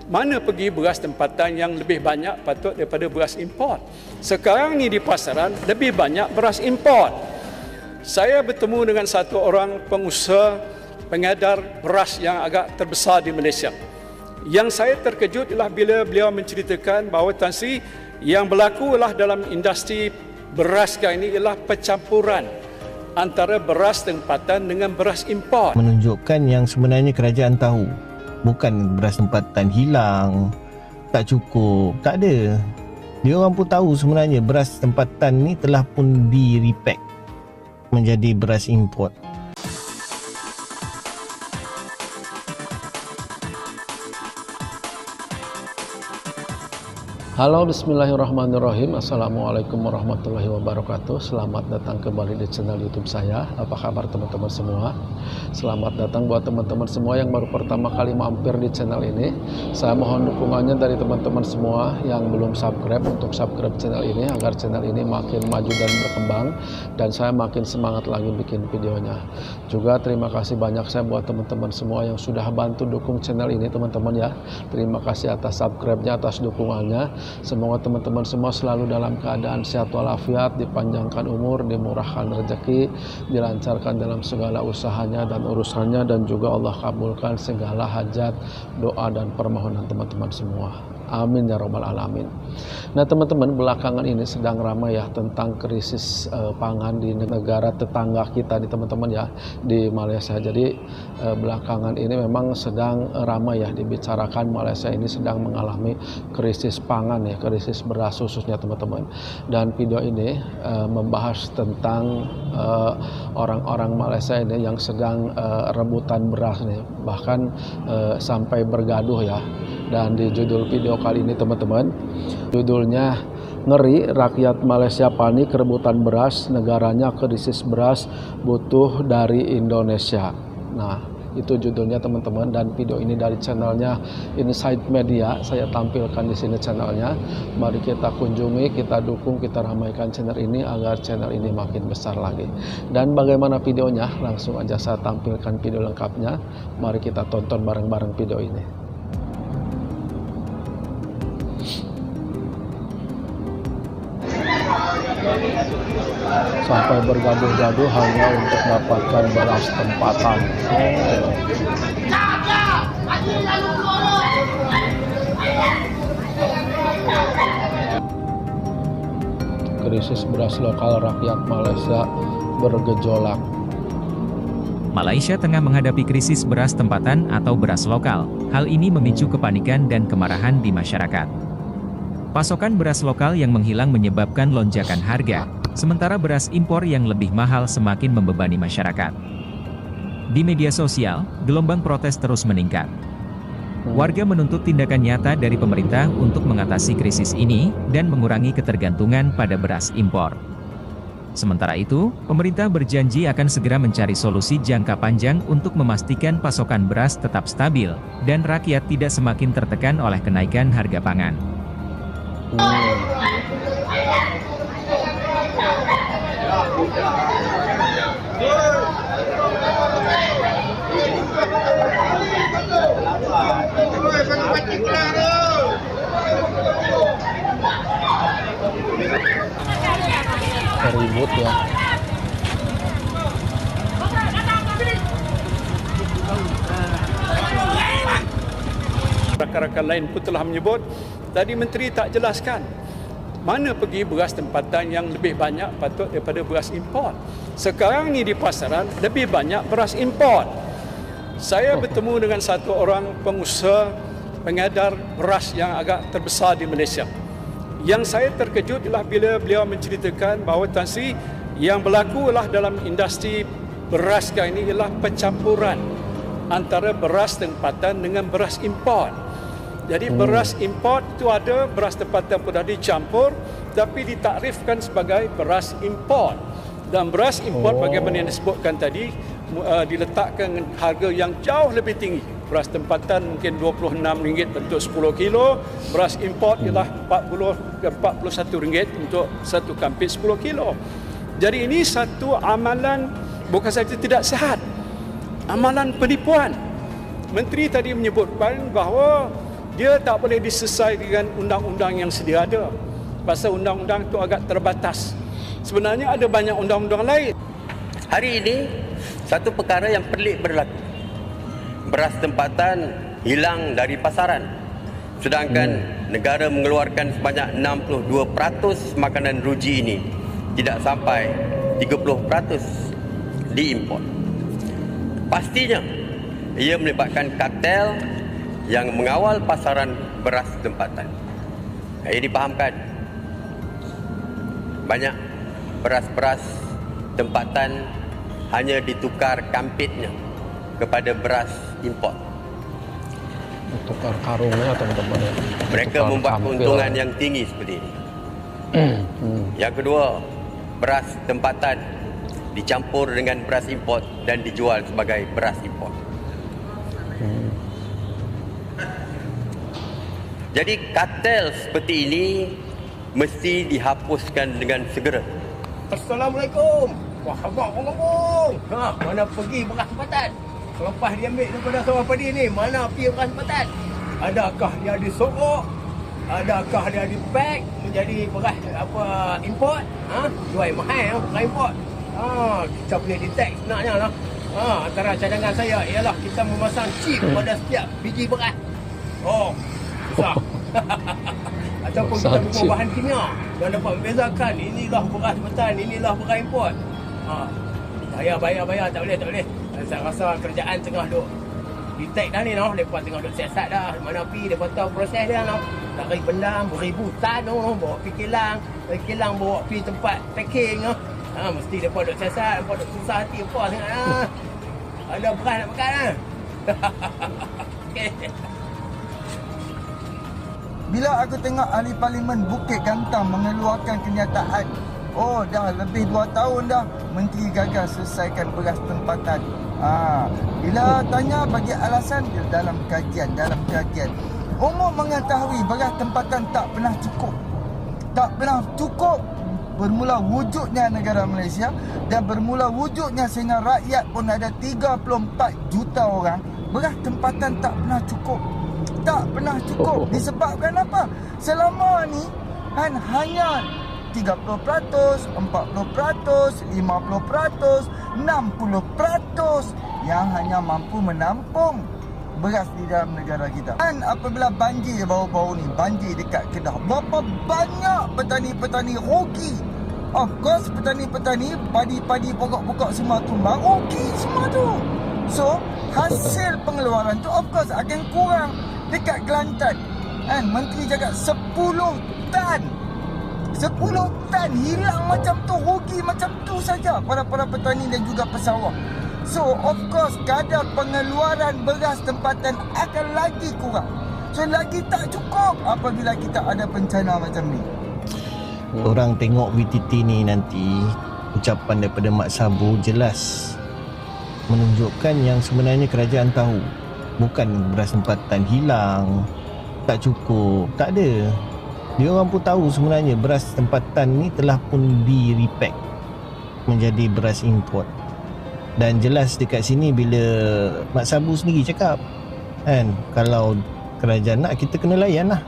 Mana pergi beras tempatan yang lebih banyak patut daripada beras import? Sekarang ni di pasaran lebih banyak beras import. Saya bertemu dengan satu orang pengusaha pengedar beras yang agak terbesar di Malaysia. Yang saya terkejut ialah bila beliau menceritakan bahawa Tan Sri yang berlaku ialah dalam industri beras sekarang ini ialah percampuran antara beras tempatan dengan beras import. Menunjukkan yang sebenarnya kerajaan tahu. Bukan beras tempatan hilang, tak cukup, tak ada. Dia orang pun tahu sebenarnya beras tempatan ni telah pun di-repack menjadi beras import. Halo, bismillahirrahmanirrahim. Assalamualaikum warahmatullahi wabarakatuh. Selamat datang kembali di channel YouTube saya. Apa kabar teman-teman semua? Selamat datang buat teman-teman semua yang baru pertama kali mampir di channel ini. Saya mohon dukungannya dari teman-teman semua yang belum subscribe untuk subscribe channel ini agar channel ini makin maju dan berkembang dan saya makin semangat lagi bikin videonya. Juga terima kasih banyak saya buat teman-teman semua yang sudah bantu dukung channel ini teman-teman ya. Terima kasih atas subscribe-nya, atas dukungannya. Semoga teman-teman semua selalu dalam keadaan sehat walafiat, dipanjangkan umur, dimurahkan rezeki, dilancarkan dalam segala usahanya dan urusannya, dan juga Allah kabulkan segala hajat, doa dan permohonan teman-teman semua. Amin ya robbal alamin. Nah teman-teman, belakangan ini sedang ramai ya tentang krisis pangan di negara tetangga kita di teman-teman ya, di Malaysia. Jadi belakangan ini memang sedang ramai ya dibicarakan Malaysia ini sedang mengalami krisis pangan ya, krisis beras khususnya teman-teman. Dan video ini membahas tentang orang-orang Malaysia ini yang sedang rebutan beras nih, bahkan sampai bergaduh ya. Dan di judul video kali ini teman-teman, judulnya ngeri, rakyat Malaysia panik rebutan beras, negaranya krisis beras, butuh dari Indonesia. Nah itu judulnya teman-teman, dan video ini dari channelnya Insight Media. Saya tampilkan di sini channelnya. Mari kita kunjungi, kita dukung, kita ramaikan channel ini agar channel ini makin besar lagi. Dan bagaimana videonya? Langsung aja saya tampilkan video lengkapnya. Mari kita tonton bareng-bareng video ini. Sampai bergaduh-gaduh hanya untuk mendapatkan beras tempatan. Krisis beras lokal rakyat Malaysia bergejolak. Malaysia tengah menghadapi krisis beras tempatan atau beras lokal. Hal ini memicu kepanikan dan kemarahan di masyarakat. Pasokan beras lokal yang menghilang menyebabkan lonjakan harga, sementara beras impor yang lebih mahal semakin membebani masyarakat. Di media sosial, gelombang protes terus meningkat. Warga menuntut tindakan nyata dari pemerintah untuk mengatasi krisis ini dan mengurangi ketergantungan pada beras impor. Sementara itu, pemerintah berjanji akan segera mencari solusi jangka panjang untuk memastikan pasokan beras tetap stabil dan rakyat tidak semakin tertekan oleh kenaikan harga pangan. Ribut ya. Rakan-rakan lain pun telah menyebut, tadi Menteri tak jelaskan mana pergi beras tempatan yang lebih banyak patut daripada beras import. Sekarang ni di pasaran lebih banyak beras import. Saya bertemu dengan satu orang pengusaha pengedar beras yang agak terbesar di Malaysia. Yang saya terkejut ialah bila beliau menceritakan bahawa Tan Sri yang berlaku ialah dalam industri beras sekarang ini ialah percampuran antara beras tempatan dengan beras import. Jadi beras import itu ada, beras tempatan pun dah dicampur tapi ditakrifkan sebagai beras import. Dan beras import bagaimana yang disebutkan tadi diletakkan dengan harga yang jauh lebih tinggi. Beras tempatan mungkin RM26 untuk 10 kilo, beras import ialah RM41 untuk satu kampit 10 kilo. Jadi ini satu amalan bukan saja tidak sihat, amalan penipuan. Menteri tadi menyebutkan bahawa dia tak boleh diselesaikan dengan undang-undang yang sedia ada. Pasal undang-undang itu agak terbatas. Sebenarnya ada banyak undang-undang lain. Hari ini, satu perkara yang pelik berlaku. Beras tempatan hilang dari pasaran. Sedangkan negara mengeluarkan sebanyak 62% makanan ruji ini. Tidak sampai 30% diimport. Pastinya, ia melibatkan kartel yang mengawal pasaran beras tempatan. Ia dipahamkan. Banyak beras-beras tempatan hanya ditukar kampitnya kepada beras import. Tukar karungnya teman-teman ya. Mereka Tukar membuat kampil. keuntungan yang tinggi seperti ini. Yang kedua, beras tempatan dicampur dengan beras import dan dijual sebagai beras import. Jadi kartel seperti ini mesti dihapuskan dengan segera. Assalamualaikum. Wah, abang ngomong. Mana pergi beras tempatan? Selepas dia ambil daripada Sawah Padi ni, mana pergi beras tempatan? Adakah dia disorok? Adakah dia dipack menjadi beras import? Jual mahal beras import. Kita boleh detect sebenarnya lah. Antara cadangan saya ialah kita memasang chip pada setiap biji beras. Susah. Ataupun kita buat bahan kimia yang dapat membezakan inilah beras tempatan, inilah beras import. Bayar tak boleh. Saya rasa kerajaan tengah duk detect dah ni noh, depa tengah duk siasat dah. Mana pi depa tahu proses dia noh. Dari bendam beribu tan noh, bawa pi kilang, bawa pi tempat packing noh. Mesti depa duk siasat, depa duk susah hati apa sangat. Ada beras nak makan Okey. Bila aku tengok ahli parlimen Bukit Gantang mengeluarkan kenyataan, dah lebih 2 tahun dah menteri gagal selesaikan beras tempatan. Bila tanya bagi alasan dia dalam kajian. Umum mengetahui beras tempatan tak pernah cukup. Bermula wujudnya negara Malaysia dan bermula wujudnya sehingga rakyat pun ada 34 juta orang, beras tempatan tak pernah cukup. Disebabkan apa? Selama ni hanya 30%, 40%, 50%, 60% yang hanya mampu menampung beras di dalam negara kita. Dan apabila banjir baru-baru ni, banjir dekat Kedah, berapa banyak petani-petani rugi. Of course, petani-petani, padi-padi, pokok-pokok semua tumbang, rugi semua tu. So, hasil pengeluaran tu of course akan kurang. Dekat Kelantan, menteri cakap 10 tan hilang macam tu, rugi macam tu saja para petani dan juga pesawah. So of course kadar pengeluaran beras tempatan akan lagi kurang. So lagi tak cukup apabila kita ada bencana macam ni. Orang tengok VTT ni nanti, ucapan daripada Mak Sabu jelas menunjukkan yang sebenarnya kerajaan tahu. Bukan beras tempatan hilang, tak cukup, tak ada. Dia orang pun tahu sebenarnya beras tempatan ni telah pun di-repack menjadi beras import. Dan jelas dekat sini bila Mak Sabu sendiri cakap, kalau kerajaan nak, kita kena layan lah.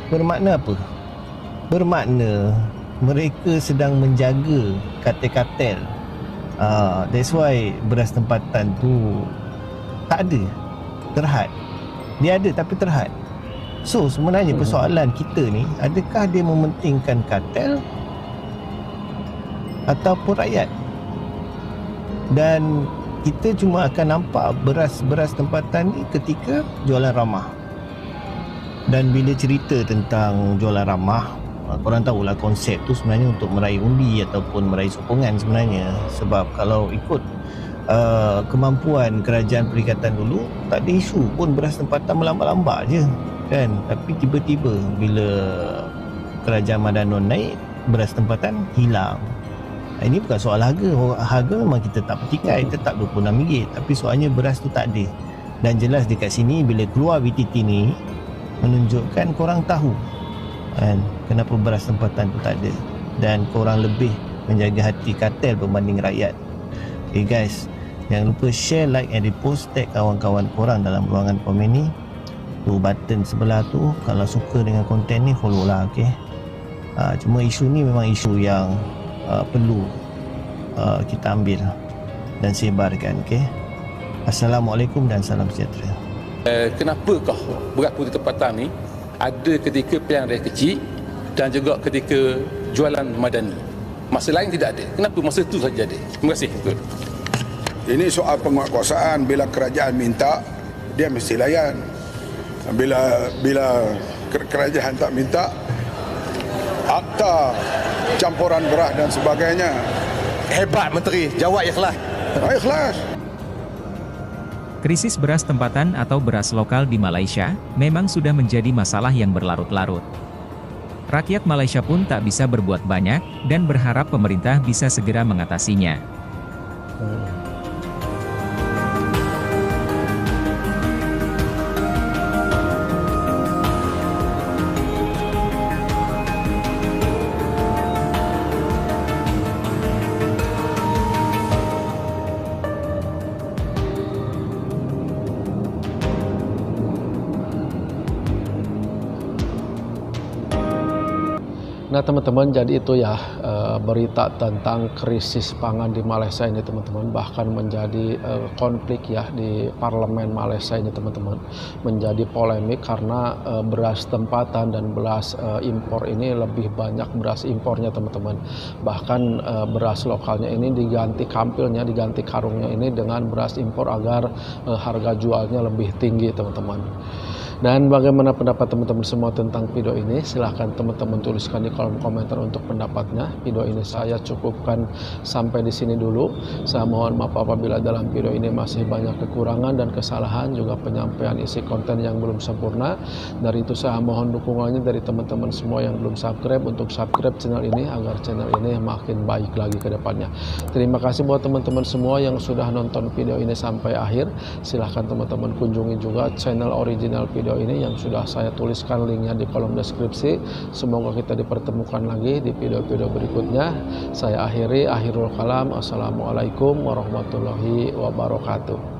Bermakna apa? Bermakna mereka sedang menjaga kartel-kartel. That's why beras tempatan tu tak ada, terhad. Dia ada tapi terhad. So sebenarnya persoalan kita ni, adakah dia mementingkan kartel ataupun rakyat? Dan kita cuma akan nampak beras-beras tempatan ni ketika jualan ramah. Dan bila cerita tentang jualan ramah, korang tahulah konsep tu sebenarnya untuk meraih undi ataupun meraih sokongan sebenarnya. Sebab kalau ikut kemampuan kerajaan perikatan dulu, tak ada isu pun beras tempatan melambat-lambat je kan. Tapi tiba-tiba bila kerajaan Madanon naik, beras tempatan hilang. Ini bukan soal harga. Harga memang kita tak petikai, tetap RM26. Tapi soalnya beras tu tak ada. Dan jelas dekat sini bila keluar VTT ni menunjukkan korang tahu kenapa beras tempatan tu tak ada. Dan korang lebih menjaga hati kartel berbanding rakyat. Okay guys, jangan lupa share, like and repost, tag kawan-kawan korang dalam ruangan komen ni. tu button sebelah tu. Kalau suka dengan konten ni, follow lah, okey. Cuma isu ni memang isu yang perlu kita ambil dan sebarkan, okey. Assalamualaikum dan salam sejahtera. Kenapakah beras putih tempatan ni ada ketika pilihan raya kecil dan juga ketika jualan madani? Masa lain tidak ada. Kenapa masa itu saja ada? Terima kasih. Betul. Ini soal penguatkuasaan. Bila kerajaan minta, dia mesti layan. Bila kerajaan tak minta, akta campuran beras dan sebagainya. Hebat Menteri, jawab ikhlas. Ikhlas. Krisis beras tempatan atau beras lokal di Malaysia memang sudah menjadi masalah yang berlarut-larut. Rakyat Malaysia pun tak bisa berbuat banyak dan berharap pemerintah bisa segera mengatasinya. Nah teman-teman, jadi itu ya berita tentang krisis pangan di Malaysia ini teman-teman, bahkan menjadi konflik ya di parlemen Malaysia ini teman-teman, menjadi polemik karena beras tempatan dan beras impor ini lebih banyak beras impornya teman-teman. Bahkan beras lokalnya ini diganti kampilnya, diganti karungnya ini dengan beras impor agar harga jualnya lebih tinggi teman-teman. Dan bagaimana pendapat teman-teman semua tentang video ini? Silahkan teman-teman tuliskan di kolom komentar untuk pendapatnya. Video ini saya cukupkan sampai di sini dulu. Saya mohon maaf apabila dalam video ini masih banyak kekurangan dan kesalahan, juga penyampaian isi konten yang belum sempurna. Dari itu saya mohon dukungannya dari teman-teman semua yang belum subscribe untuk subscribe channel ini agar channel ini makin baik lagi ke depannya. Terima kasih buat teman-teman semua yang sudah nonton video ini sampai akhir. Silahkan teman-teman kunjungi juga channel original video ini yang sudah saya tuliskan linknya di kolom deskripsi. Semoga kita dipertemukan lagi di video-video berikutnya. Saya akhiri, akhirul kalam. Assalamualaikum warahmatullahi wabarakatuh.